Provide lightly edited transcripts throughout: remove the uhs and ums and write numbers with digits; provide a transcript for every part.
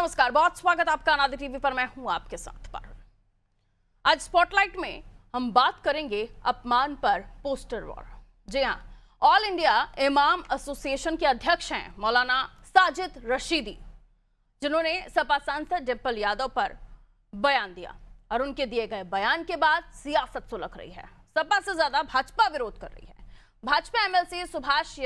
नमस्कार, बहुत स्वागत आपका अनादि टीवी पर। मैं हूं आपके साथ पर। आज स्पॉटलाइट में हम बात करेंगे अपमान पर पोस्टर वॉर। जी हां, ऑल इंडिया इमाम एसोसिएशन के अध्यक्ष हैं मौलाना साजिद रशीदी, जिन्होंने सपा सांसद डिंपल यादव पर बयान दिया और उनके दिए गए बयान के बाद सियासत सुलग रही है। सपा से ज्यादा भाजपा विरोध कर रही है। भाजपा एमएलसी सुभाष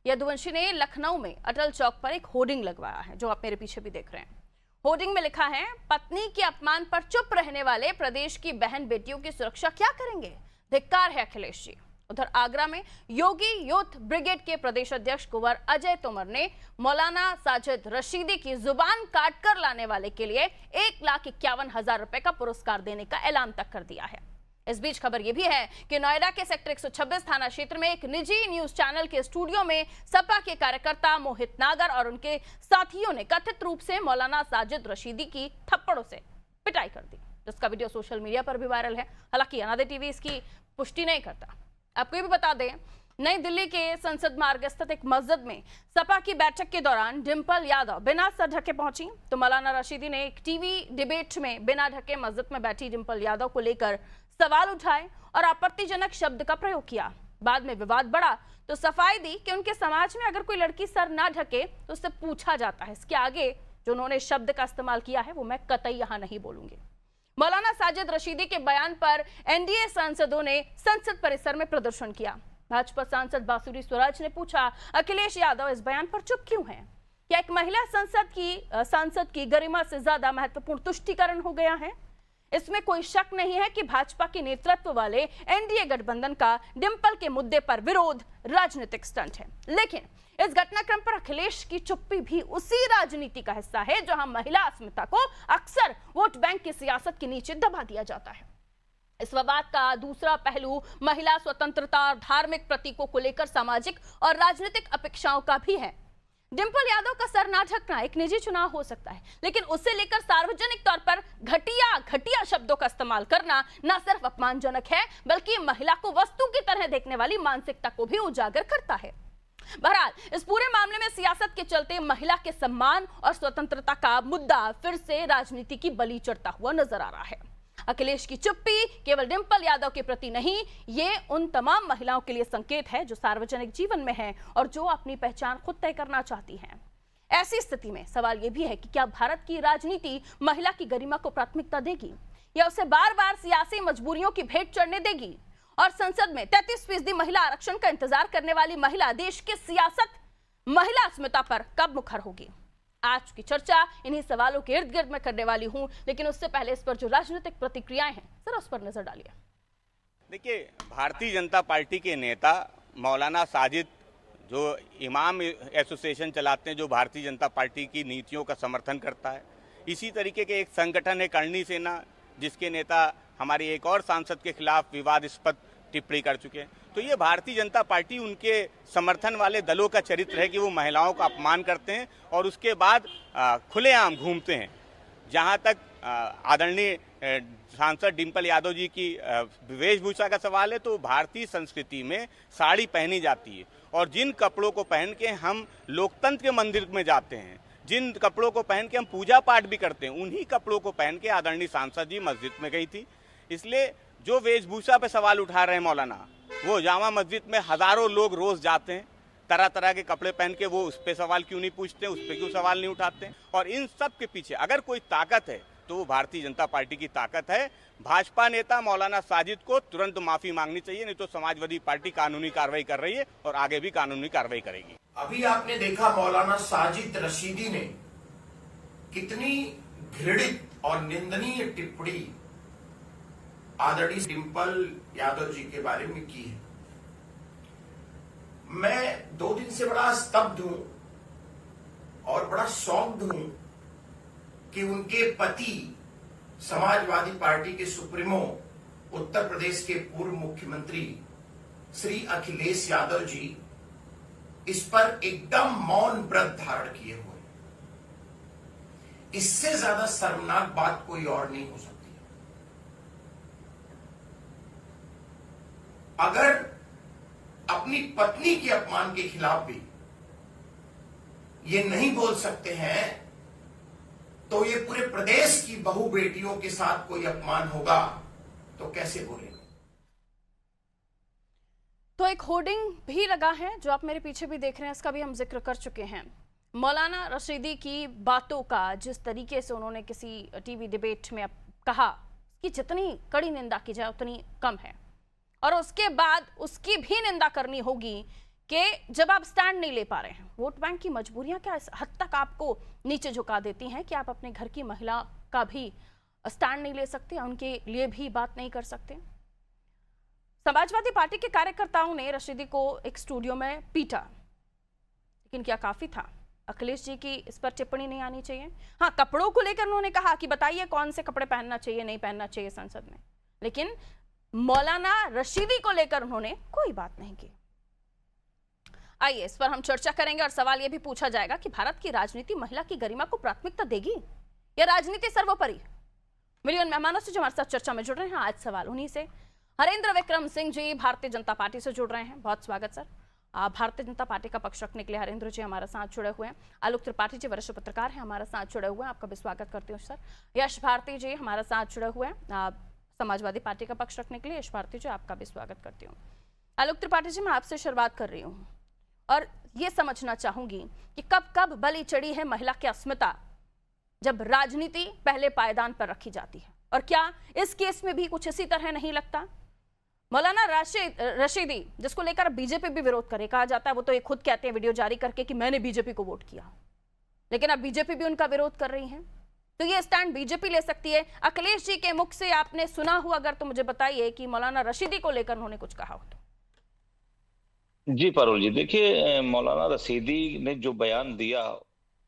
यदुवंशी ने लखनऊ में अटल चौक पर एक होर्डिंग लगवाया है, जो आप मेरे पीछे भी देख रहे हैं। होर्डिंग में लिखा है, पत्नी के अपमान पर चुप रहने वाले प्रदेश की बहन बेटियों की सुरक्षा क्या करेंगे, धिक्कार है अखिलेश जी। उधर आगरा में योगी यूथ ब्रिगेड के प्रदेश अध्यक्ष कुंवर अजय तोमर ने मौलाना साजिद रशीदी की जुबान काटकर लाने वाले के लिए 1,51,000 रुपए का पुरस्कार देने का ऐलान तक कर दिया है। इस बीच खबर यह भी है कि नोएडा के सेक्टर 126 थाना क्षेत्र में एक निजी न्यूज चैनल के स्टूडियो में सपा के कार्यकर्ता मोहित नागर और उनके साथियों ने कथित रूप से मौलाना साजिद रशीदी की थप्पड़ों से पिटाई कर दी, जिसका वीडियो सोशल मीडिया पर भी वायरल है। हालांकि अनादि टीवी इसकी पुष्टि नहीं करता। आपको ये भी बता दें, नई दिल्ली के संसद मार्ग स्थित एक मस्जिद में सपा की बैठक के दौरान डिंपल यादव बिना सर ढके पहुंची, तो मौलाना रशीदी ने एक टीवी डिबेट में बिना ढके मस्जिद में बैठी डिंपल यादव को लेकर सवाल उठाए और आपत्तिजनक शब्द का प्रयोग किया। बाद में विवाद बढ़ा तो सफाई दी कि उनके समाज में अगर कोई लड़की सर ना ढके तो उससे पूछा जाता है। इसके आगे जो उन्होंने शब्द का इस्तेमाल किया है वो मैं कतई यहां नहीं बोलूंगी। मौलाना साजिद रशीदी के बयान पर एनडीए सांसदों ने संसद परिसर में प्रदर्शन किया। भाजपा सांसद बांसुरी स्वराज ने पूछा, अखिलेश यादव इस बयान पर चुप क्यों हैं? क्या एक महिला सांसद की गरिमा से ज्यादा महत्वपूर्ण तुष्टीकरण हो गया है? इसमें कोई शक नहीं है कि भाजपा के नेतृत्व वाले एनडीए गठबंधन का डिंपल के मुद्दे पर विरोध राजनीतिक स्टंट है। लेकिन इस घटनाक्रम पर अखिलेश की चुप्पी भी उसी राजनीति का हिस्सा है जहां महिला अस्मिता को अक्सर वोट बैंक की सियासत के नीचे दबा दिया जाता है। इस विवाद का दूसरा पहलू महिला स्वतंत्रता और धार्मिक प्रतीकों को लेकर सामाजिक और राजनीतिक अपेक्षाओं का भी है। डिंपल यादव का सर ना ढकना एक निजी चुनाव हो सकता है, लेकिन उसे लेकर सार्वजनिक तौर पर घटिया शब्दों का इस्तेमाल करना न सिर्फ अपमानजनक है, बल्कि महिला को वस्तु की तरह देखने वाली मानसिकता को भी उजागर करता है। बहरहाल, इस पूरे मामले में सियासत के चलते महिला के सम्मान और स्वतंत्रता का मुद्दा फिर से राजनीति की बलि चढ़ता हुआ नजर आ रहा है। अखिलेश की चुप्पी केवल डिंपल यादव के प्रति नहीं, ये उन तमाम महिलाओं के लिए संकेत है जो सार्वजनिक जीवन में हैं और जो अपनी पहचान खुद तय करना चाहती हैं। ऐसी स्थिति में सवाल यह भी है कि क्या भारत की राजनीति महिला की गरिमा को प्राथमिकता देगी या उसे बार बार सियासी मजबूरियों की भेंट चढ़ने देगी? और संसद में 33% महिला आरक्षण का इंतजार करने वाली महिला देश की सियासत महिला अस्मिता पर कब मुखर होगी? आज की चर्चा इन्हीं सवालों के इर्द गिर्द में करने वाली हूं, लेकिन उससे पहले इस पर जो राजनीतिक प्रतिक्रियाएं हैं जरा उस पर नजर डालिए। देखिए, भारतीय जनता पार्टी के नेता मौलाना साजिद जो इमाम एसोसिएशन चलाते हैं, जो भारतीय जनता पार्टी की नीतियों का समर्थन करता है, इसी तरीके के एक संगठन है करणी सेना, जिसके नेता हमारी एक और सांसद के खिलाफ विवादास्पद टिप्पणी कर चुके हैं। तो ये भारतीय जनता पार्टी, उनके समर्थन वाले दलों का चरित्र है कि वो महिलाओं का अपमान करते हैं और उसके बाद खुलेआम घूमते हैं। जहां तक आदरणीय सांसद डिंपल यादव जी की वेशभूषा का सवाल है, तो भारतीय संस्कृति में साड़ी पहनी जाती है और जिन कपड़ों को पहन के हम लोकतंत्र के मंदिर में जाते हैं, जिन कपड़ों को पहन के हम पूजा पाठ भी करते हैं, उन्हीं कपड़ों को पहन के आदरणीय सांसद जी मस्जिद में गई थी। इसलिए जो वेशभूषा पे सवाल उठा रहे हैं मौलाना, वो जामा मस्जिद में हजारों लोग रोज जाते हैं, तरह तरह के कपड़े पहन के, वो उस पर सवाल क्यों नहीं पूछते, उस पर क्यों सवाल नहीं उठाते? और इन सब के पीछे अगर कोई ताकत है तो वो भारतीय जनता पार्टी की ताकत है। भाजपा नेता मौलाना साजिद को तुरंत माफी मांगनी चाहिए, नहीं तो समाजवादी पार्टी कानूनी कार्रवाई कर रही है और आगे भी कानूनी कार्रवाई करेगी। अभी आपने देखा मौलाना साजिद रशीदी ने कितनी घृणित और निंदनीय टिप्पणी आदरणीय डिंपल यादव जी के बारे में की है। मैं 2 दिन से बड़ा स्तब्ध हूं और बड़ा शॉक्ड हूं कि उनके पति समाजवादी पार्टी के सुप्रीमो, उत्तर प्रदेश के पूर्व मुख्यमंत्री श्री अखिलेश यादव जी इस पर एकदम मौन व्रत धारण किए हुए। इससे ज्यादा शर्मनाक बात कोई और नहीं हो सकती। अगर अपनी पत्नी के अपमान के खिलाफ भी ये नहीं बोल सकते हैं तो ये पूरे प्रदेश की बहू बेटियों के साथ कोई अपमान होगा तो कैसे बोलेंगे। तो एक होर्डिंग भी लगा है जो आप मेरे पीछे भी देख रहे हैं, इसका भी हम जिक्र कर चुके हैं। मौलाना रशीदी की बातों का जिस तरीके से उन्होंने किसी टीवी डिबेट में कहा कि जितनी कड़ी निंदा की जाए उतनी कम है, और उसके बाद उसकी भी निंदा करनी होगी कि जब आप स्टैंड नहीं ले पा रहे हैं, वोट बैंक की मजबूरियां क्या इस हद तक आपको नीचे झुका देती हैं कि आप अपने घर की महिला का भी स्टैंड नहीं ले सकते, उनके लिए भी बात नहीं कर सकते। समाजवादी पार्टी के कार्यकर्ताओं ने रशीदी को एक स्टूडियो में पीटा, लेकिन क्या काफी था? अखिलेश जी की इस पर टिप्पणी नहीं आनी चाहिए। हाँ, कपड़ों को लेकर उन्होंने कहा कि बताइए कौन से कपड़े पहनना चाहिए नहीं पहनना चाहिए संसद में, लेकिन मौलाना रशीदी को लेकर उन्होंने कोई बात नहीं की। आइए इस पर हम चर्चा करेंगे और सवाल यह भी पूछा जाएगा कि भारत की राजनीति महिला की गरिमा को प्राथमिकता देगी या राजनीति सर्वोपरि। मेरी उन मेहमानों से जो हमारे साथ चर्चा में जुड़ रहे हैं, आज सवाल उन्हीं से। हरेंद्र विक्रम सिंह जी भारतीय जनता पार्टी से जुड़ रहे हैं, बहुत स्वागत सर। आप भारतीय जनता पार्टी का पक्ष रखने के लिए हरेंद्र जी हमारे साथ जुड़े हुए हैं। आलोक त्रिपाठी जी वरिष्ठ पत्रकार हैं, हमारे साथ जुड़े हुए हैं, आपका भी स्वागत करती हूँ सर। यश भारती जी हमारे साथ जुड़े हुए हैं समाजवादी पार्टी का पक्ष रखने के लिए, यश भारती जी आपका भी स्वागत करती हूँ। आलोक त्रिपाठी जी, मैं आपसे शुरुआत कर रही हूँ और ये समझना चाहूंगी कि कब कब बलि चढ़ी है महिला की अस्मिता जब राजनीति पहले पायदान पर रखी जाती है, और क्या इस केस में भी कुछ इसी तरह नहीं लगता? मौलाना रशीदी जिसको लेकर बीजेपी भी विरोध करे, कहा जाता है वो तो ये खुद कहते हैं वीडियो जारी करके कि मैंने बीजेपी को वोट किया, लेकिन अब बीजेपी भी उनका विरोध कर रही है, तो ये स्टैंड बीजेपी ले सकती है। अखिलेश जी के मुख से आपने सुना हुआ अगर तो मुझे बताइए कि मौलाना रशीदी को लेकर उन्होंने कुछ कहा हो तो। जी पारुल जी, देखिए मौलाना रशीदी ने जो बयान दिया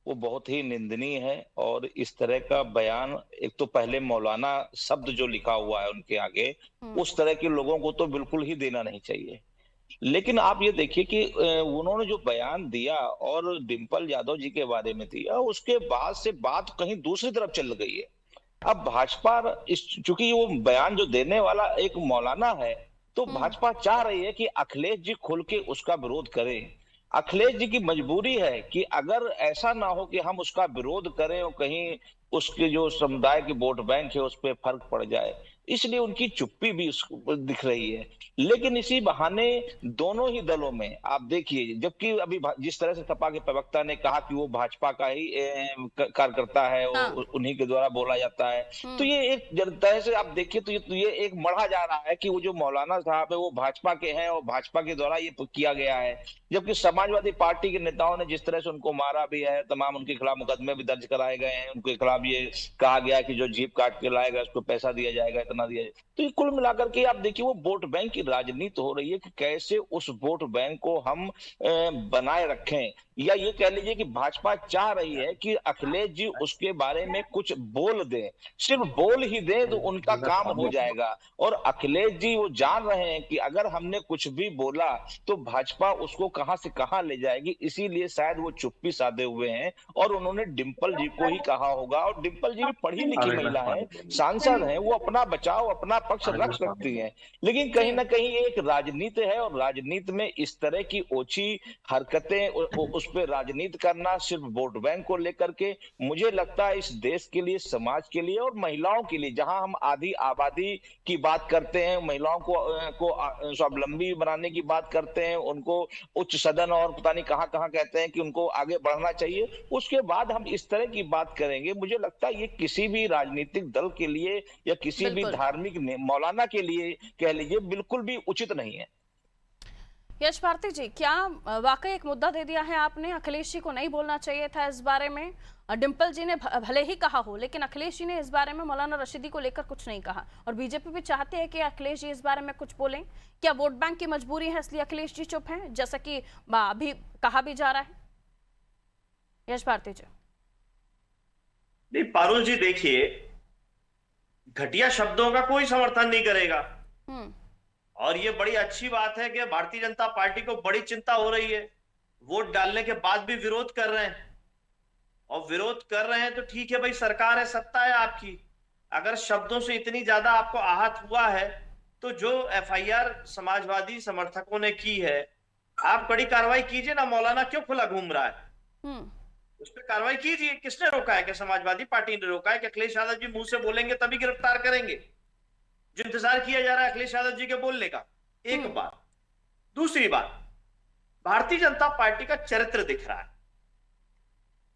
वो बहुत ही निंदनीय है, और इस तरह का बयान, एक तो पहले मौलाना शब्द जो लिखा हुआ है उनके आगे, उस तरह के लोगों को तो बिल्कुल ही देना नहीं चाहिए। लेकिन आप ये देखिए कि उन्होंने जो बयान दिया और डिम्पल यादव जी के बारे में दिया, उसके बाद से बात कहीं दूसरी तरफ चल गई है। अब भाजपा चूंकि वो बयान जो देने वाला एक मौलाना है, तो भाजपा चाह रही है कि अखिलेश जी खुल के उसका विरोध करें। अखिलेश जी की मजबूरी है कि अगर ऐसा ना हो कि हम उसका विरोध करें और कहीं उसके जो समुदाय की वोट बैंक है उस पर फर्क पड़ जाए, इसलिए उनकी चुप्पी भी दिख रही है। लेकिन इसी बहाने दोनों ही दलों में आप देखिए, जबकि अभी जिस तरह से सपा के प्रवक्ता ने कहा कि वो भाजपा का ही कार्यकर्ता है, उन्हीं के द्वारा बोला जाता है, तो ये एक तरह से आप देखिए तो ये एक मढ़ा जा रहा है कि वो जो मौलाना साहब है वो भाजपा के हैं और भाजपा के द्वारा ये किया गया है। जबकि समाजवादी पार्टी के नेताओं ने जिस तरह से उनको मारा भी है, तमाम उनके खिलाफ मुकदमे भी दर्ज कराए गए हैं, उनके खिलाफ ये कहा गया कि जो जीप काट के लाएगा उसको पैसा दिया जाएगा, इतना दिया जाएगा। तो ये कुल मिलाकर के आप देखिए वो वोट बैंक की राजनीति हो रही है कि कैसे उस वोट बैंक को हम बनाए रखें, या ये कह लीजिए कि भाजपा चाह रही है कि अखिलेश जी उसके बारे में कुछ बोल दें, सिर्फ बोल ही दें तो उनका काम हो जाएगा। और अखिलेश जी वो जान रहे हैं कि अगर हमने कुछ भी बोला तो भाजपा उसको कहां से कहां ले जाएगी, इसीलिए शायद वो चुप्पी साधे हुए हैं। और उन्होंने डिम्पल जी को ही कहा होगा, और डिम्पल जी भी पढ़ी लिखी महिला है, सांसद है, वो अपना बचाव अपना पक्ष रख सकती है। लेकिन कहीं ना कहीं एक राजनीति है, और राजनीति में इस तरह की ओछी हरकतें, उस पर राजनीति करना सिर्फ वोट बैंक को लेकर के, मुझे लगता है इस देश के लिए, समाज के लिए और महिलाओं के लिए, जहां हम आधी आबादी की बात करते हैं, महिलाओं को स्वावलंबी बनाने की बात करते हैं, उनको उच्च सदन और पता नहीं कहां कहां कहते हैं कि उनको आगे बढ़ना चाहिए, उसके बाद हम इस तरह की बात करेंगे, मुझे लगता है ये किसी भी राजनीतिक दल के लिए या किसी भी धार्मिक मौलाना के लिए कह लीजिए बिल्कुल भी उचित नहीं है। यश भारती जी, क्या वाकई एक मुद्दा दे दिया है आपने? अखिलेश जी को नहीं बोलना चाहिए था इस बारे में। डिम्पल जी ने भले ही कहा हो, लेकिन अखिलेश जी ने इस बारे में मौलाना रशीदी को लेकर कुछ नहीं कहा, और बीजेपी भी चाहते हैं कि अखिलेश जी इस बारे में कुछ बोलें। क्या वोट बैंक की मजबूरी है इसलिए अखिलेश जी चुप हैं, जैसा कि अभी कहा भी जा रहा है? यश भारती जी। नहीं पारुल जी, देखिए घटिया शब्दों का कोई समर्थन नहीं करेगा, और ये बड़ी अच्छी बात है कि भारतीय जनता पार्टी को बड़ी चिंता हो रही है, वोट डालने के बाद भी विरोध कर रहे हैं। और विरोध कर रहे हैं तो ठीक है भाई, सरकार है, सत्ता है आपकी। अगर शब्दों से इतनी ज्यादा आपको आहत हुआ है तो जो एफआईआर समाजवादी समर्थकों ने की है, आप कड़ी कार्रवाई कीजिए ना। मौलाना क्यों खुला घूम रहा है? उस पर कार्रवाई कीजिए। किसने रोका है? कि समाजवादी पार्टी ने रोका है? कि अखिलेश यादव जी मुंह से बोलेंगे तभी गिरफ्तार करेंगे? जो इंतजार किया जा रहा है अखिलेश यादव जी के बोलने का। एक बात। दूसरी बात, भारतीय जनता पार्टी का चरित्र दिख रहा है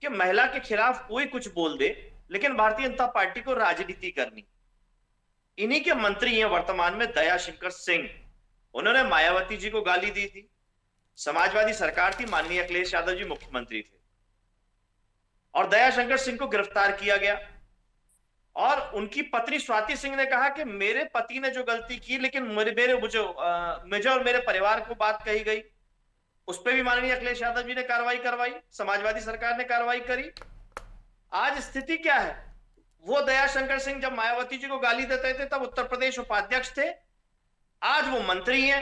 कि महिला के खिलाफ कोई कुछ बोल दे, लेकिन भारतीय जनता पार्टी को राजनीति करनी। इन्हीं के मंत्री हैं वर्तमान में दयाशंकर सिंह। उन्होंने मायावती जी को गाली दी थी। समाजवादी सरकार थी, माननीय अखिलेश यादव जी मुख्यमंत्री थे, और दयाशंकर सिंह को गिरफ्तार किया गया। और उनकी पत्नी स्वाति सिंह ने कहा कि मेरे पति ने जो गलती की, लेकिन मुझे और मेरे परिवार को बात कही गई, उस पर भी माननीय अखिलेश यादव जी ने कार्रवाई करवाई, समाजवादी सरकार ने कार्रवाई करी। आज स्थिति क्या है? वो दयाशंकर सिंह जब मायावती जी को गाली देते थे तब उत्तर प्रदेश उपाध्यक्ष थे, आज वो मंत्री हैं।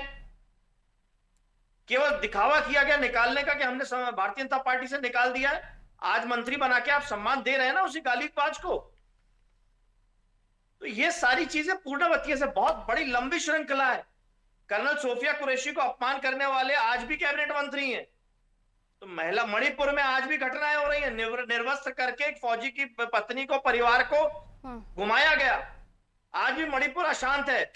केवल दिखावा किया गया निकालने का कि हमने भारतीय जनता पार्टी से निकाल दिया है। आज मंत्री बना के आप सम्मान दे रहे हैं ना उसी गालीबाज को। तो ये सारी चीजें पूर्णवती से बहुत बड़ी लंबी श्रृंखला है। कर्नल सोफिया कुरैशी को अपमान करने वाले आज भी कैबिनेट मंत्री हैं। तो महिला मणिपुर में आज भी घटनाएं हो रही हैं। निर्वस्त्र करके एक फौजी की पत्नी को, परिवार को घुमाया गया। आज भी मणिपुर अशांत है।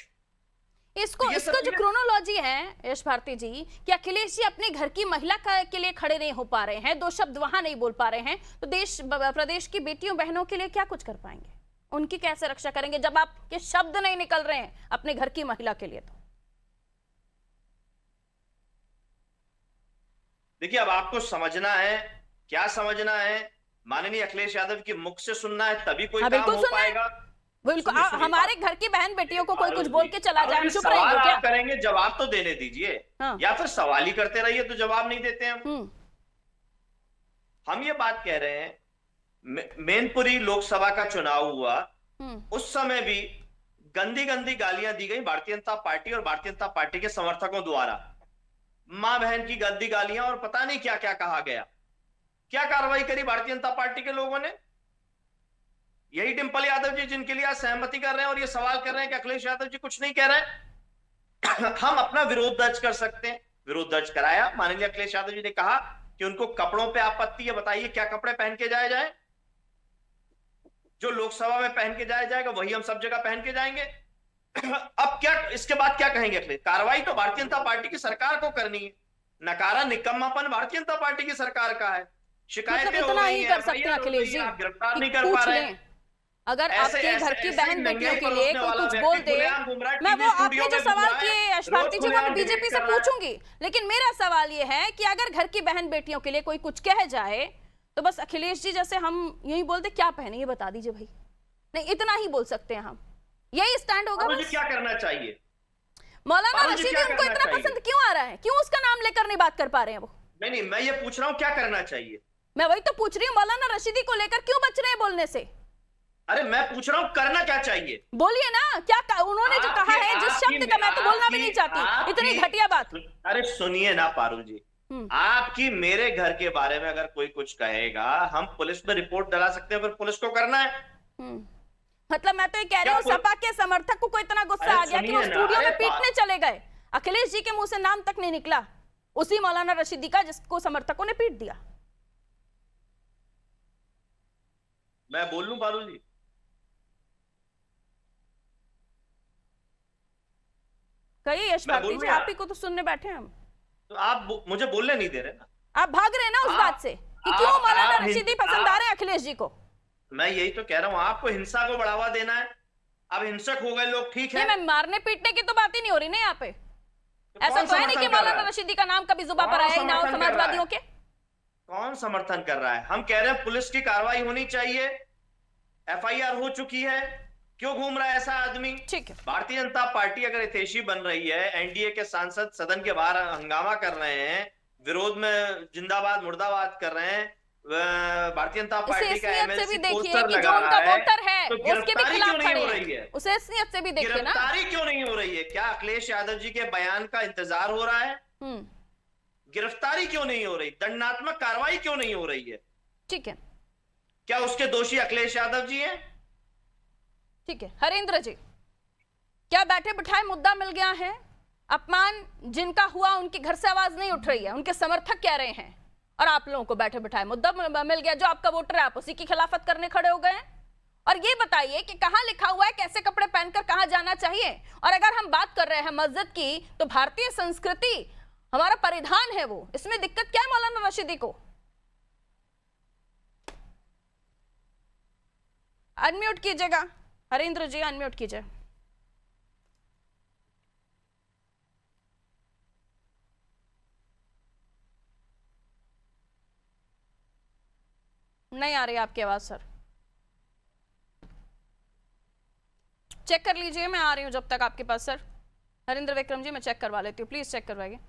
इसको जो क्रोनोलॉजी है यश भारती जी, कि अखिलेश जी अपने घर की महिला के लिए खड़े नहीं हो पा रहे हैं, दो शब्द वहां नहीं बोल पा रहे हैं, तो प्रदेश की बेटियों बहनों के लिए क्या कुछ कर पाएंगे? उनकी कैसे रक्षा करेंगे जब आपके शब्द नहीं निकल रहे हैं अपने घर की महिला के लिए? तो देखिए, अब आपको समझना है, क्या समझना है? माननीय अखिलेश यादव की मुख से सुनना है तभी कोई काम हो पाएगा। बिल्कुल। हमारे घर की बहन बेटियों को कोई कुछ बोल के चला जाए, हम चुप रहेंगे क्या? करेंगे, जवाब तो देने दीजिए। हाँ। या फिर सवाल ही करते रहिए तो जवाब नहीं देते हम ये बात कह रहे हैं, मैनपुरी लोकसभा का चुनाव हुआ, उस समय भी गंदी गंदी गालियां दी गई भारतीय जनता पार्टी और भारतीय जनता पार्टी के समर्थकों द्वारा। मां बहन की गंदी गालियां और पता नहीं क्या क्या कहा गया। क्या कार्रवाई करी भारतीय जनता पार्टी के लोगों ने? यही डिंपल यादव जी जिनके लिए आज सहमति कर रहे हैं और ये सवाल कर रहे हैं कि अखिलेश यादव जी कुछ नहीं कह रहे हैं। हम अपना विरोध दर्ज कर सकते हैं। विरोध दर्ज कराया। माननीय अखिलेश यादव जी ने कहा कि उनको कपड़ों पे आपत्ति है, बताइए क्या कपड़े पहन के जाए? जो लोकसभा में पहन के जाएगा वही हम सब जगह पहन के जाएंगे। अब क्या, इसके बाद क्या कहेंगे अखिलेश? कार्रवाई तो भारतीय जनता पार्टी की सरकार को करनी है। नकारा निकम्मापन भारतीय जनता पार्टी की सरकार का है। शिकायतें हो रही हैं, कर सकते हैं अखिलेश जी, गिरफ्तार नहीं कर पा रहे हैं। अगर आपके घर की बहन बेटियों के लिए कोई कुछ बोल दे, मैं वो आपने जो सवाल किए यश भारती जी, वो मैं बीजेपी से पूछूंगी, लेकिन मेरा सवाल ये है कि अगर घर की बहन बेटियों के लिए कोई कुछ कह जाए तो बस अखिलेश जी जैसे हम यही बोलते क्या पहने ये बता दीजिए भाई, नहीं इतना ही बोल सकते हैं हम, यही स्टैंड होगा। मुझे क्या करना चाहिए? मौलाना रशीदी उनको इतना पसंद क्यों आ रहा है? क्यों उसका नाम लेकर नहीं बात कर पा रहे हैं वो? नहीं, मैं ये पूछ रहा हूँ क्या करना चाहिए। मैं वही तो पूछ रही हूँ, मौलाना रशीदी को लेकर क्यों बच रहे हैं बोलने से? अरे मैं पूछ रहा हूँ करना क्या चाहिए? बोलिए ना, क्या उन्होंने जो कहा है, जिस शब्द का मैं तो बोलना भी नहीं चाहती, इतनी घटिया बात। अरे सुनिए ना पारुल जी, आपकी मेरे घर के बारे में अगर कोई कुछ कहेगा, हम पुलिस में रिपोर्ट डला सकते हैं, फिर पुलिस को करना है। मतलब मैं तो ये कह रही हूँ, सपा के समर्थक को इतना गुस्सा आ गया कि वो स्टूडियो में पीटने चले गए। अखिलेश जी के मुंह से नाम तक नहीं निकला उसी मौलाना रशीदी का जिसको समर्थकों ने पीट दिया। मैं बोल लूं पारुल जी? कहिए यश भारती जी, आप ही को तो सुनने बैठे हैं हम। तो आप मुझे बोलने नहीं दे रहे ना। आप भाग रहे हैं ना उस बात से कि क्यों मौलाना रशीदी पसंद आ रहे हैं अखिलेश जी को। मैं यही तो कह रहा हूँ, आपको हिंसा को बढ़ावा देना है। अब हिंसक हो गए लोग, ठीक है। मैं मारने पीटने की तो बात ही नहीं हो रही ना यहाँ पे। ऐसा तो है नहीं कि मौलाना रशीदी का नाम कभी जुबान पर आया ही ना हो समाजवादियों के। कौन समर्थन कर रहा है? हम कह रहे हैं पुलिस की कार्रवाई होनी चाहिए। FIR हो चुकी है, क्यों घूम रहा है ऐसा आदमी? ठीक है। भारतीय जनता पार्टी अगर हितैषी बन रही है, NDA के सांसद सदन के बाहर हंगामा कर रहे हैं, विरोध में जिंदाबाद मुर्दाबाद कर रहे हैं, भारतीय जनता पार्टी का MLC पोस्टर लगा रहा है, तो गिरफ्तारी क्यों नहीं हो रही है? उसे हैसियत से भी देखिए ना, गिरफ्तारी क्यों नहीं हो रही है? क्या अखिलेश यादव जी के बयान का इंतजार हो रहा है? गिरफ्तारी क्यों नहीं हो रही? दंडात्मक कार्रवाई क्यों नहीं हो रही है? ठीक है, क्या उसके दोषी अखिलेश यादव जी हैं? ठीक है। हरेंद्र जी, क्या बैठे बिठाए मुद्दा मिल गया है? अपमान जिनका हुआ उनके घर से आवाज नहीं उठ रही है, उनके समर्थक कह रहे हैं और आप लोगों को बैठे बिठाए मुद्दा मिल गया, जो आपका वोटर है आप उसी की खिलाफत करने खड़े हो गए हैं। और ये बताइए कि कहां लिखा हुआ है कैसे कपड़े पहनकर कहां जाना चाहिए। और अगर हम बात कर रहे हैं मस्जिद की, तो भारतीय संस्कृति हमारा परिधान है, वो इसमें दिक्कत क्या है मौलाना रशीदी को? अनम्यूट कीजिएगा हरेंद्र जी, अनम्यूट कीजिए। नहीं आ रही आपकी आवाज सर, चेक कर लीजिए, मैं आ रही हूं जब तक आपके पास सर। हरिंद्र विक्रम जी मैं चेक करवा लेती हूँ, प्लीज चेक करवाइए।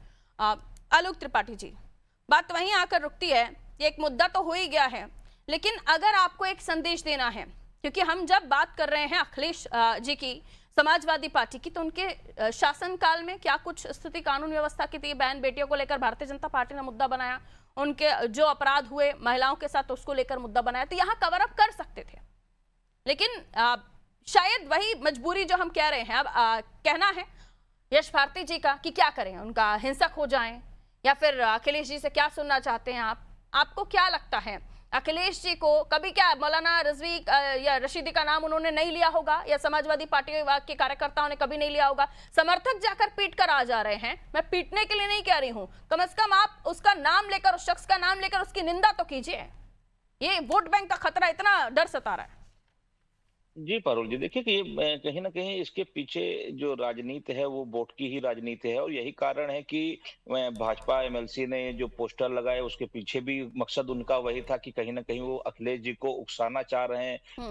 आलोक त्रिपाठी जी, बात वहीं आकर रुकती है। ये एक मुद्दा तो हो ही गया है, लेकिन अगर आपको एक संदेश देना है, क्योंकि हम जब बात कर रहे हैं अखिलेश जी की, समाजवादी पार्टी की, तो उनके शासनकाल में क्या कुछ स्थिति कानून व्यवस्था की थी? बहन बेटियों को लेकर भारतीय जनता पार्टी ने मुद्दा बनाया, उनके जो अपराध हुए महिलाओं के साथ उसको लेकर मुद्दा बनाया, तो यहाँ कवर अप कर सकते थे। लेकिन शायद वही मजबूरी जो हम कह रहे हैं, अब कहना है यश भारती जी का कि क्या करें, उनका हिंसक हो जाएं, या फिर अखिलेश जी से क्या सुनना चाहते हैं आप? आपको क्या लगता है अखिलेश जी को कभी क्या मौलाना रिजवी या रशीदी का नाम उन्होंने नहीं लिया होगा, या समाजवादी पार्टी के कार्यकर्ताओं ने कभी नहीं लिया होगा? समर्थक जाकर पीट कर आ जा रहे हैं, मैं पीटने के लिए नहीं कह रही हूं, कम से कम आप उसका नाम लेकर, उस शख्स का नाम लेकर उसकी निंदा तो कीजिए। ये वोट बैंक का खतरा, इतना डर सता रहा है। जी पारुल जी, देखिए कि ये कहीं ना कहीं इसके पीछे जो राजनीति है वो वोट की ही राजनीति है, और यही कारण है कि भाजपा एमएलसी ने जो पोस्टर लगाए उसके पीछे भी मकसद उनका वही था कि कहीं ना कहीं वो अखिलेश जी को उकसाना चाह रहे हैं।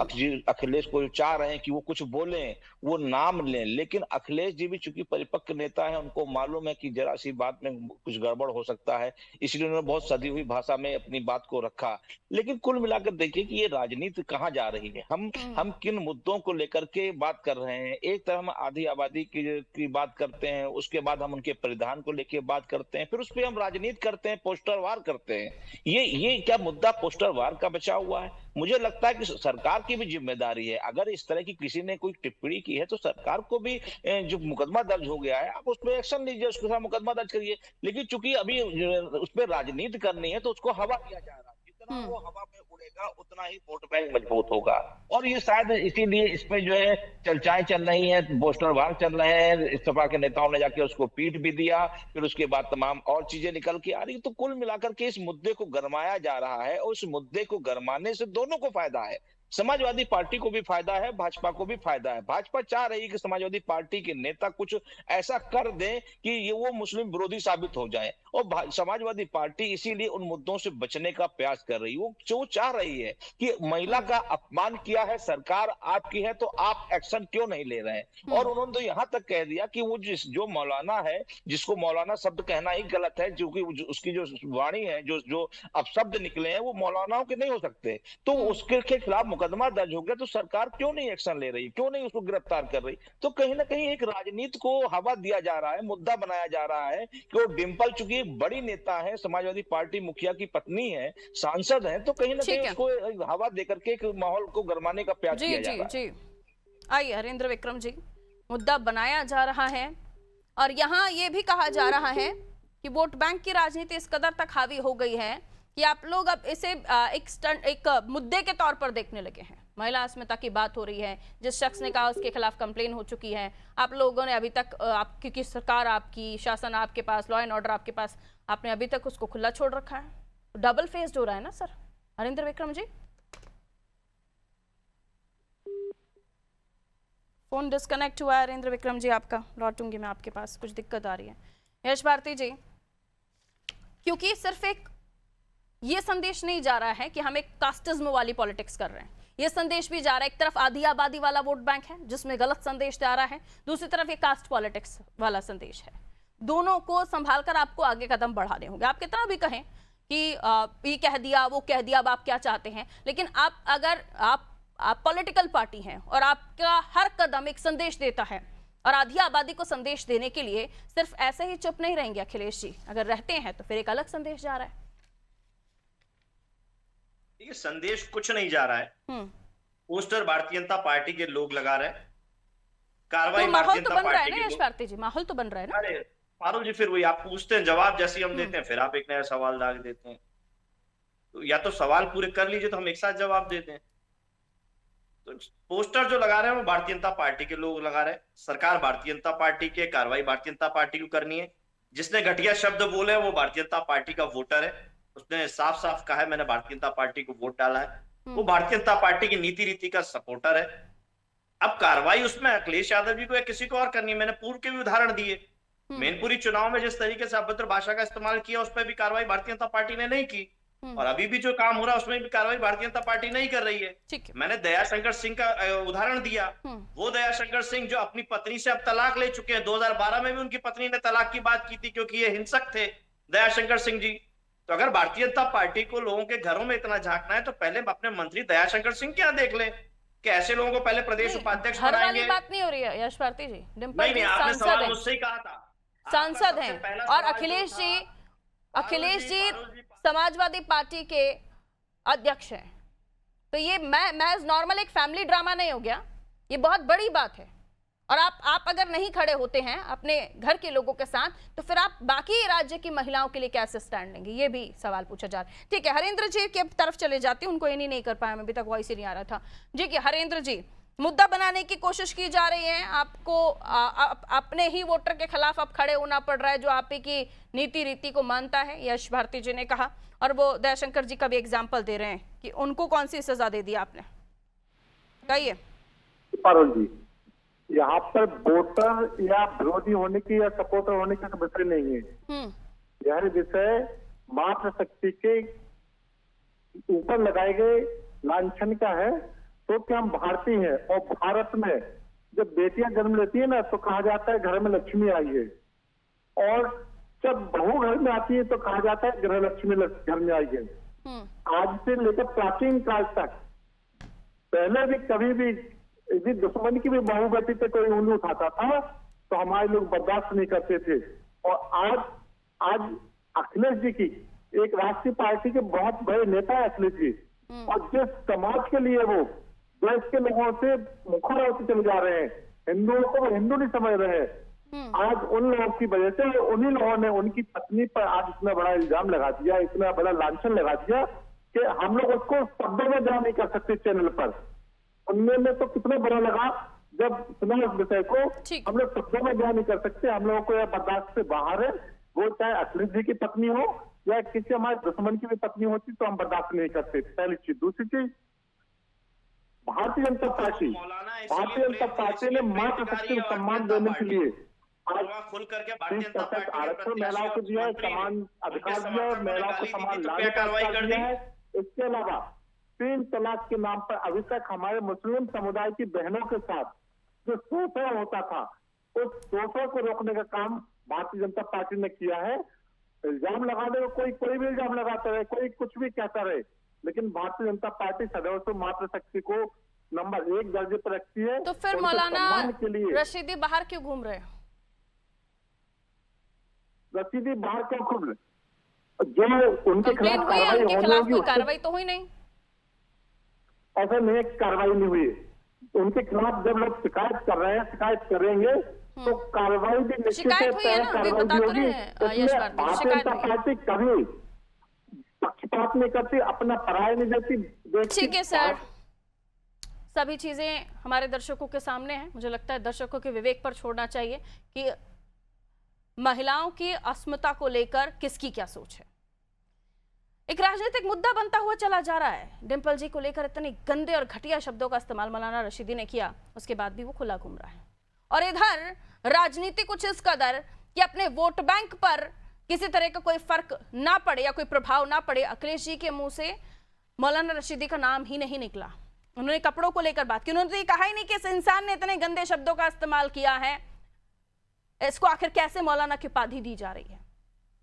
अखिलेश को चाह रहे हैं कि वो कुछ बोलें, वो नाम लें, लेकिन अखिलेश जी भी चूंकि परिपक्व नेता है, उनको मालूम है कि जरा सी बात में कुछ गड़बड़ हो सकता है, इसलिए उन्होंने बहुत सदी हुई भाषा में अपनी बात को रखा। लेकिन कुल मिलाकर देखिए कि ये राजनीति कहाँ जा रही है। हम किन मुद्दों को लेकर के बात कर रहे हैं? एक तरफ हम आधी आबादी की बात करते हैं, उसके बाद हम उनके परिधान को लेकर बात करते हैं, फिर उस पर हम राजनीति करते हैं, पोस्टर वार करते हैं। ये क्या मुद्दा पोस्टर वार का बचा हुआ है? मुझे लगता है कि सरकार की भी जिम्मेदारी है। अगर इस तरह की किसी ने कोई टिप्पणी की है तो सरकार को भी, जो मुकदमा दर्ज हो गया है, आप उस पर एक्शन लीजिए, उसके साथ मुकदमा दर्ज करिए। लेकिन चूंकि अभी उस पर राजनीति करनी है तो उसको हवा दिया जा रहा है। जितना वो हवा में उड़ेगा उतना ही वोट बैंक मजबूत होगा। और ये शायद इसीलिए इस पे जो है चर्चाएं चल रही हैं, पोस्टर वार चल रहे हैं, इस्तीफा के नेताओं ने जाके उसको पीट भी दिया, फिर उसके बाद तमाम और चीजें निकल के आ रही। तो कुल मिलाकर के इस मुद्दे को गरमाया जा रहा है, और इस मुद्दे को गरमाने से दोनों को फायदा है। समाजवादी पार्टी को भी फायदा है, भाजपा को भी फायदा है। भाजपा चाह रही है कि समाजवादी पार्टी के नेता कुछ ऐसा कर दें कि ये वो मुस्लिम विरोधी साबित हो जाए, और समाजवादी पार्टी इसीलिए उन मुद्दों से बचने का प्रयास कर रही है। वो जो चाह रही है कि महिला का अपमान किया है, सरकार आपकी है तो आप एक्शन क्यों नहीं ले रहे हैं? और उन्होंने तो यहां तक कह दिया कि वो जो मौलाना है, जिसको मौलाना शब्द कहना ही गलत है, क्योंकि उसकी जो वाणी है, जो अपशब्द निकले हैं, वो मौलानाओं के नहीं हो सकते, तो उसके खिलाफ मुकदमा दर्ज हो गया, तो सरकार क्यों नहीं एक्शन ले रही, क्यों नहीं उसको गिरफ्तार कर रही? तो कहीं ना कहीं एक राजनीति को हवा दिया जा रहा है, मुद्दा बनाया जा रहा है कि वो डिंपल चूंकि एक बड़ी नेता है, समाजवादी पार्टी मुखिया की पत्नी है, सांसद है, तो कहीं ना कहीं उसको हवा देकर के एक माहौल को गरमाने का प्रयास किया जा रहा है। जी आइए हरेंद्र विक्रम जी, मुद्दा बनाया जा रहा है और यहाँ ये भी कहा जा रहा है कि वोट बैंक की राजनीति इस कदर तक हावी हो गई है कि आप लोग अब इसे एक मुद्दे के तौर पर देखने लगे हैं। महिला अस्मिता की बात हो रही है, जिस शख्स ने कहा उसके खिलाफ कंप्लेन हो चुकी है, आप लोगों ने अभी तक क्योंकि सरकार आपकी, शासन आपके पास, लॉ एंड ऑर्डर आपके पास, आपने अभी तक उसको खुला छोड़ रखा है। डबल फेस्ड हो रहा है ना sir Harendra Vikram ji? Phone disconnect हुआ है हरेंद्र विक्रम जी आपका, लौटूंगी मैं आपके पास, कुछ दिक्कत आ रही है। यश भारती जी, क्योंकि सिर्फ एक ये संदेश नहीं जा रहा है कि हम एक कास्टिज्म वाली पॉलिटिक्स कर रहे हैं, ये संदेश भी जा रहा है, एक तरफ आधी आबादी वाला वोट बैंक है जिसमें गलत संदेश जा रहा है, दूसरी तरफ ये कास्ट पॉलिटिक्स वाला संदेश है। दोनों को संभालकर आपको आगे कदम बढ़ाने होंगे। आप कितना भी कहें कि ये कह दिया, वो कह दिया, अब आप क्या चाहते हैं, लेकिन आप अगर आप पॉलिटिकल पार्टी हैं और आपका हर कदम एक संदेश देता है, और आधी आबादी को संदेश देने के लिए सिर्फ ऐसे ही चुप नहीं रहेंगे अखिलेश जी, अगर रहते हैं तो फिर एक अलग संदेश जा रहा है। ये संदेश कुछ नहीं जा रहा है, पोस्टर भारतीय जनता पार्टी के लोग लगा रहे हैं, कार्रवाई माहौल तो बन रहा है ना यश भारती जी, माहौल तो बन रहा है ना। अरे पारुल जी, फिर वही आप पूछते हैं, जवाब जैसे हम देते हैं, फिर आप एक नया सवाल डाल देते हैं। तो या तो सवाल पूरे कर लीजिए तो हम एक साथ जवाब देते हैं। तो पोस्टर जो लगा रहे हैं वो भारतीय जनता पार्टी के लोग लगा रहे हैं। सरकार भारतीय जनता पार्टी के, कार्रवाई भारतीय जनता पार्टी को करनी है। जिसने घटिया शब्द बोले हैं वो भारतीय जनता पार्टी का वोटर है, उसने साफ साफ कहा है मैंने भारतीय जनता पार्टी को वोट डाला है, वो भारतीय जनता पार्टी की नीति रीति का सपोर्टर है। अब कार्रवाई उसमें अखिलेश यादव जी को या किसी को और करनी है। मैंने पूर्व के भी उदाहरण दिए, मैनपुरी चुनाव में जिस तरीके से अभद्र भाषा का इस्तेमाल किया उस पर भी कार्रवाई भारतीय जनता पार्टी ने नहीं की, और अभी भी जो काम हो रहा है उसमें भी कार्रवाई भारतीय जनता पार्टी नहीं कर रही है। ठीक है। मैंने दयाशंकर सिंह का उदाहरण दिया, वो दयाशंकर सिंह जो अपनी पत्नी से अब तलाक ले चुके हैं। 2012 में भी उनकी पत्नी ने तलाक की बात की थी क्योंकि ये हिंसक थे दयाशंकर सिंह जी। तो अगर भारतीय जनता पार्टी को लोगों के घरों में इतना झांकना है तो पहले अपने मंत्री दयाशंकर सिंह क्या देख ले कि ऐसे लोगों को पहले प्रदेश उपाध्यक्ष घर वाली बनाएंगे। बात नहीं हो रही है यश भारती जी। डिंपल नहीं, जी आपने सांसद सवाल हैं, मुझसे ही कहा था, सांसद आपका हैं, सबसे पहला और सवाल अखिलेश जो जी था, अखिलेश जी पारुल जी, समाजवादी पार्टी के अध्यक्ष हैं। तो ये मैं नॉर्मल एक फैमिली ड्रामा नहीं हो गया, ये बहुत बड़ी बात है। और आप अगर नहीं खड़े होते हैं अपने घर के लोगों के साथ तो फिर आप बाकी राज्य की महिलाओं के लिए कैसे स्टैंड लेंगे, ये भी सवाल पूछा जा रहा है। ठीक है, हरेंद्र जी की तरफ चले जाती हूँ, उनको ये नहीं कर पाया, अभी तक वॉइस ही नहीं आ रहा था जी। कि हरेंद्र जी, मुद्दा बनाने की कोशिश की जा रही है, आपको अपने ही वोटर के खिलाफ अब खड़े होना पड़ रहा है जो आप ही की नीति रीति को मानता है, यश भारती जी ने कहा, और वो दयाशंकर जी का भी एग्जाम्पल दे रहे हैं कि उनको कौन सी सजा दे दी आपने, कहिए। पारुल जी, यहाँ पर वोटर या विरोधी होने की या सपोर्टर होने का विषय नहीं है। यह विषय मातृशक्ति के ऊपर लगाए गए लांछन का है। तो क्या हम भारतीय हैं, और भारत में जब बेटियां जन्म लेती है ना तो कहा जाता है घर में लक्ष्मी आई है, और जब बहू घर में आती है तो कहा जाता है गृह लक्ष्मी घर में आई है। आज से लेकर प्राचीन काल तक पहले भी कभी भी यदि दुश्मन की भी बहू बेटी पे कोई उंगली उठाता था तो हमारे लोग बर्दाश्त नहीं करते थे। और आज अखिलेश जी की एक राष्ट्रीय पार्टी के बहुत बड़े नेता है अखिलेश जी, और जिस समाज के लिए वो देश के लोगों से मुखर होते चले जा रहे हैं, हिंदुओं को वो हिंदू नहीं समझ रहे हैं। आज उन लोगों की वजह से उन्हीं लोगों ने उनकी पत्नी पर आज इतना बड़ा इल्जाम लगा दिया, इतना बड़ा लांछन लगा दिया कि हम लोग उसको शब्दों में बयान नहीं कर सकते चैनल पर। उनमें में तो कितना बड़ा लगा जब सुना इस विषय को, हम लोग शब्दों में बयान नहीं कर सकते। हम लोगों को यह बर्दाश्त से बाहर है, वो चाहे अखिलेश जी की पत्नी हो या किसी हमारे दुश्मन की भी पत्नी होती तो हम बर्दाश्त नहीं करते। पहली चीज। दूसरी चीज, भारतीय जनता पार्टी ने मातृशक्ति को सम्मान देने के लिए आज खुल करके भारतीय जनता 30% पार्टी आरक्षण महिलाओं को दिया है, समान अधिकार दिया है, महिलाओं को समान लाभ कर दिया है। इसके अलावा 3 तलाक के नाम पर अभी तक हमारे मुस्लिम समुदाय की बहनों के साथ जो शोषण होता था, उस शोषण को रोकने का काम भारतीय जनता पार्टी ने किया है। इल्जाम लगाने को कोई भी इल्जाम लगाता रहे, कोई कुछ भी कहता रहे, लेकिन भारतीय जनता पार्टी सदैव से मातृशक्ति को नंबर 1 दर्जे पर रखती है। तो फिर मौलाना रशीदी बाहर क्यों घूम रहे हैं? रशीदी बाहर क्यों घूम रहे? जो उनके खिलाफ कार्रवाई तो हुई नहीं। ऐसा नहीं है कि कार्रवाई नहीं हुई। उनके खिलाफ जब लोग शिकायत कर रहे हैं, शिकायत करेंगे तो कार्रवाई भी निश्चित है, कार्रवाई होगी। भारतीय जनता पार्टी कभी पक्षपात नहीं करती, अपना पराया नहीं देती। ठीक है सर, सभी चीजें हमारे दर्शकों के सामने हैं। मुझे लगता है दर्शकों के विवेक पर छोड़ना चाहिए कि महिलाओं की अस्मिता को लेकर किसकी क्या सोच है। एक राजनीतिक मुद्दा बनता हुआ चला जा रहा है। डिंपल जी को लेकर इतने गंदे और घटिया शब्दों का इस्तेमाल मौलाना रशीदी ने किया, उसके बाद भी वो खुला घूम रहा है। और इधर राजनीति कुछ इस कदर कि अपने वोट बैंक पर किसी तरह का कोई फर्क ना पड़े या कोई प्रभाव ना पड़े, अखिलेश जी के मुंह से मौलाना रशीदी का नाम ही नहीं निकला। उन्होंने कपड़ों को लेकर बात की, उन्होंने तो कहा ही नहीं कि इस इंसान ने इतने गंदे शब्दों का इस्तेमाल किया है, इसको आखिर कैसे मौलाना की उपाधि दी जा रही है,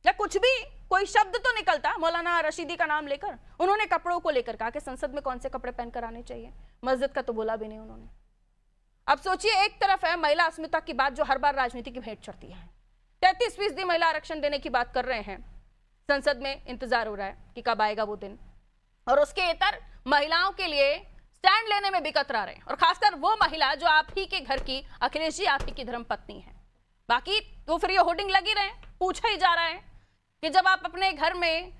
या कुछ भी कोई शब्द तो निकलता मौलाना रशीदी का नाम लेकर। उन्होंने कपड़ों को लेकर कहा कि संसद में कौन से कपड़े पहनकर आने चाहिए, मस्जिद का तो बोला भी नहीं उन्होंने। अब सोचिए, एक तरफ है महिला अस्मिता की बात जो हर बार राजनीति की भेंट चढ़ती है, 33% महिला आरक्षण देने की बात कर रहे हैं, संसद में इंतजार हो रहा है कि कब आएगा वो दिन, और उसके इतर महिलाओं के लिए स्टैंड लेने में भी कतरा रहे हैं, और खासकर वो महिला जो आप ही के घर की, अखिलेश जी आप ही की धर्म पत्नी है। बाकी तो फिर ये होर्डिंग लगी रहे, पूछा ही जा रहा है कि जब आप अपने घर में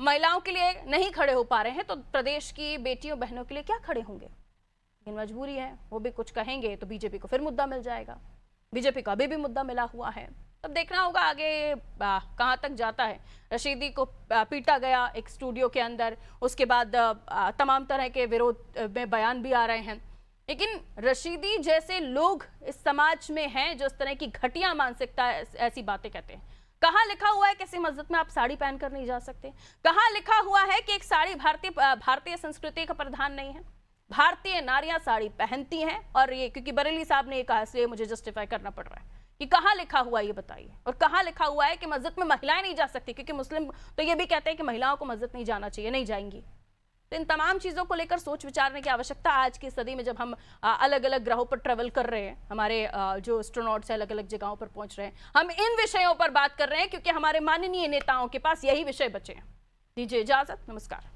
महिलाओं के लिए नहीं खड़े हो पा रहे हैं तो प्रदेश की बेटियों बहनों के लिए क्या खड़े होंगे? लेकिन मजबूरी है, वो भी कुछ कहेंगे तो बीजेपी को फिर मुद्दा मिल जाएगा। बीजेपी का अभी भी मुद्दा मिला हुआ है। तब देखना होगा आगे कहां तक जाता है। रशीदी को पीटा गया एक स्टूडियो के अंदर, उसके बाद तमाम तरह के विरोध में बयान भी आ रहे हैं। लेकिन रशीदी जैसे लोग इस समाज में हैं जो इस तरह की घटिया मानसिकता ऐसी बातें कहते हैं। कहाँ लिखा हुआ है किसी मस्जिद में आप साड़ी पहनकर नहीं जा सकते? कहाँ लिखा हुआ है कि एक साड़ी भारतीय संस्कृति का प्रधान नहीं है? भारतीय नारियां साड़ी पहनती हैं, और ये क्योंकि बरेली साहब ने ये कहा इसलिए मुझे जस्टिफाई करना पड़ रहा है कि कहाँ लिखा हुआ है ये बताइए। और कहाँ लिखा हुआ है कि मस्जिद में महिलाएं नहीं जा सकती? क्योंकि मुस्लिम तो ये भी कहते हैं कि महिलाओं को मस्जिद नहीं जाना चाहिए, नहीं जाएंगी। तो इन तमाम चीज़ों को लेकर सोच विचारने की आवश्यकता आज की सदी में, जब हम अलग अलग ग्रहों पर ट्रेवल कर रहे हैं, हमारे जो एस्ट्रोनॉट्स अलग अलग जगहों पर पहुंच रहे हैं, हम इन विषयों पर बात कर रहे हैं क्योंकि हमारे माननीय नेताओं के पास यही विषय बचे हैं। दीजिए इजाजत, नमस्कार।